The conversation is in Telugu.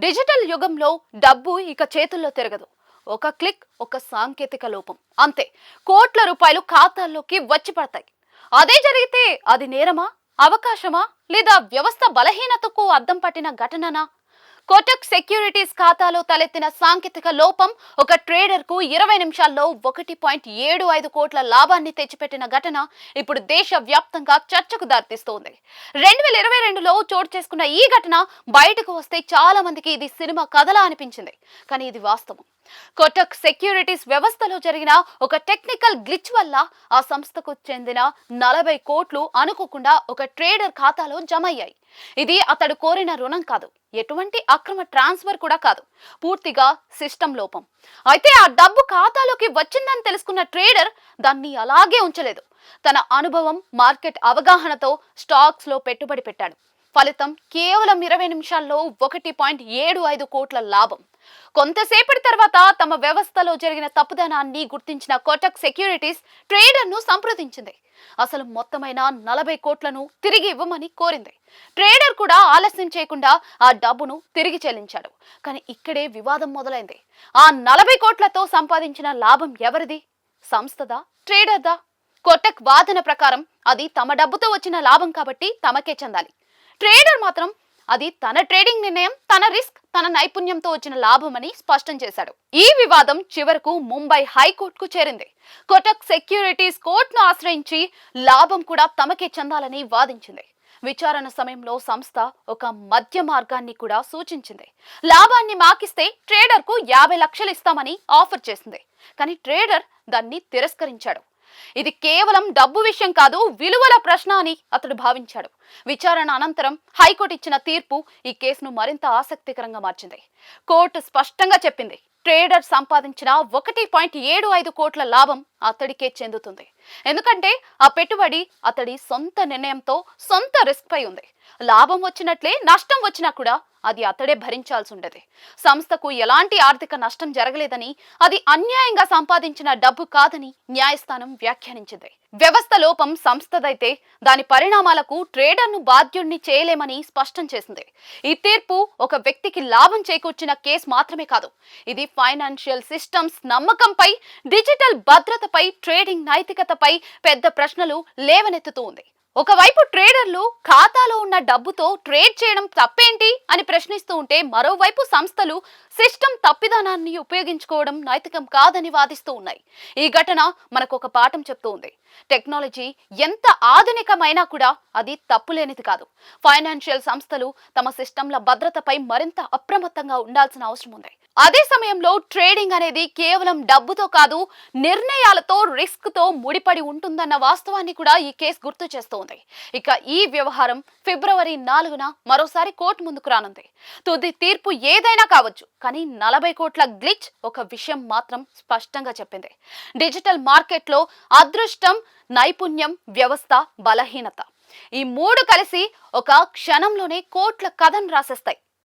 డిజిటల్ యుగంలో డబ్బు ఇక చేతుల్లో తిరగదు. ఒక క్లిక్, ఒక సాంకేతిక లోపం అంతే కోట్ల రూపాయలు ఖాతాల్లోకి వచ్చి పడతాయి. అదే జరిగితే అది నేరమా, అవకాశమా, లేదా వ్యవస్థ బలహీనతకు అద్దం పట్టిన ఘటననా? కోటక్ సెక్యూరిటీస్ ఖాతాలో తలెత్తిన సాంకేతిక లోపం ఒక ట్రేడర్ కు 20 నిమిషాల్లో 1.75 కోట్ల లాభాన్ని తెచ్చిపెట్టిన ఘటన ఇప్పుడు దేశ వ్యాప్తంగా చర్చకు దారితీస్తోంది. 2022లో చోటు చేసుకున్న ఈ ఘటన బయటకు వస్తే చాలా మందికి ఇది సినిమా కథలా అనిపించింది. కానీ ఇది వాస్తవం. కోటక్ సెక్యూరిటీస్ వ్యవస్థలో జరిగిన ఒక టెక్నికల్ గ్లిచ్ వల్ల ఆ సంస్థకు చెందిన 40 కోట్లు అనుకోకుండా ఒక ట్రేడర్ ఖాతాలో జమ అయ్యాయి. ఇది అతడు కోరిన రుణం కాదు, ఎటువంటి అక్రమ ట్రాన్స్ఫర్ కూడా కాదు, పూర్తిగా సిస్టమ్ లోపం. అయితే ఆ డబ్బు ఖాతాలోకి వచ్చిందని తెలుసుకున్న ట్రేడర్ దాన్ని అలాగే ఉంచలేదు. తన అనుభవం, మార్కెట్ అవగాహనతో స్టాక్స్ లో పెట్టుబడి పెట్టాడు. ఫలితం కేవలం 20 నిమిషాల్లో 1.75 కోట్ల లాభం. కొంతసేపటి తర్వాత తమ వ్యవస్థలో జరిగిన తప్పుదనాన్ని గుర్తించిన కోటక్ సెక్యూరిటీస్ ట్రేడర్ ను సంప్రదించింది. అసలు మొత్తమైన 40 కోట్లను తిరిగి ఇవ్వమని కోరింది. ట్రేడర్ కూడా ఆలస్యం చేయకుండా ఆ డబ్బును తిరిగి చెల్లించాడు. కానీ ఇక్కడే వివాదం మొదలైంది. ఆ 40 కోట్లతో సంపాదించిన లాభం ఎవరిది? సంస్థదా, ట్రేడర్దా? కోటక్ వాదన ప్రకారం అది తమ డబ్బుతో వచ్చిన లాభం కాబట్టి తమకే చెందాలి. ట్రేడర్ మాత్రం అది తన ట్రేడింగ్ నిర్ణయం, తన రిస్క్, తన నైపుణ్యంతో వచ్చిన లాభమని స్పష్టం చేశాడు. ఈ వివాదం చివరకు ముంబై హైకోర్టుకు చేరింది. కోటక్ సెక్యూరిటీస్ కోర్టును ఆశ్రయించి లాభం కూడా తమకే చెందాలని వాదించింది. విచారణ సమయంలో సంస్థ ఒక మధ్య మార్గాన్ని కూడా సూచించింది. లాభాన్ని మాకిస్తే ట్రేడర్ కు 50 లక్షలు ఇస్తామని ఆఫర్ చేసింది. కానీ ట్రేడర్ దాన్ని తిరస్కరించాడు. ఇది కేవలం డబ్బు విషయం కాదు, విలువల ప్రశ్న అని అతడు భావించాడు. విచారణ అనంతరం హైకోర్టు ఇచ్చిన తీర్పు ఈ కేసును మరింత ఆసక్తికరంగా మార్చింది. కోర్టు స్పష్టంగా చెప్పింది, ట్రేడర్ సంపాదించిన 1.75 కోట్ల లాభం అతడికే చెందుతుంది. ఎందుకంటే ఆ పెట్టుబడి అతడి సొంత నిర్ణయంతో, సొంత రిస్క్ పై ఉంది. లాభం వచ్చినట్లే నష్టం వచ్చినా కూడా అది అతడే భరించాల్సి ఉండేది. సంస్థకు ఎలాంటి ఆర్థిక నష్టం జరగలేదని, అది అన్యాయంగా సంపాదించిన డబ్బు కాదని న్యాయస్థానం వ్యాఖ్యానించింది. వ్యవస్థ లోపం సంస్థదైతే దాని పరిణామాలకు ట్రేడర్ ను బాధ్యుణ్ణి చేయలేమని స్పష్టం చేసింది. ఈ తీర్పు ఒక వ్యక్తికి లాభం చేకూర్చిన కేసు మాత్రమే కాదు, ఇది ఫైనాన్షియల్ సిస్టమ్స్ నమ్మకంపై, డిజిటల్ భద్రతపై, ట్రేడింగ్ నైతికతపై పెద్ద ప్రశ్నలు లేవనెత్తుతూ ఉంది. ఒకవైపు ట్రేడర్లు ఖాతాలో ఉన్న డబ్బుతో ట్రేడ్ చేయడం తప్పేంటి అని ప్రశ్నిస్తూ ఉంటే, మరోవైపు సంస్థలు సిస్టమ్ తప్పిదానాన్ని ఉపయోగించుకోవడం నైతికం కాదని వాదిస్తూ ఉన్నాయి. ఈ ఘటన మనకు ఒక పాఠం చెప్తూ ఉంది. టెక్నాలజీ ఎంత ఆధునికమైనా కూడా అది తప్పులేనిది కాదు. ఫైనాన్షియల్ సంస్థలు తమ సిస్టంల భద్రతపై మరింత అప్రమత్తంగా ఉండాల్సిన అవసరం ఉంది. అదే సమయంలో ట్రేడింగ్ అనేది కేవలం డబ్బుతో కాదు, నిర్ణయాలతో, రిస్క్ తో ముడిపడి ఉంటుందన్న వాస్తవాన్ని కూడా ఈ కేసు గుర్తు చేస్తోంది. ఇక ఈ వ్యవహారం ఫిబ్రవరి 4న మరోసారి కోర్టు ముందుకు రానుంది. తుది తీర్పు ఏదైనా కావచ్చు, కానీ 40 కోట్ల గ్లిచ్ ఒక విషయం మాత్రం స్పష్టంగా చెప్పింది. డిజిటల్ మార్కెట్లో అదృష్టం, నైపుణ్యం, వ్యవస్థ బలహీనత, ఈ మూడు కలిసి ఒక క్షణంలోనే కోట్ల కథను రాసేస్తాయి.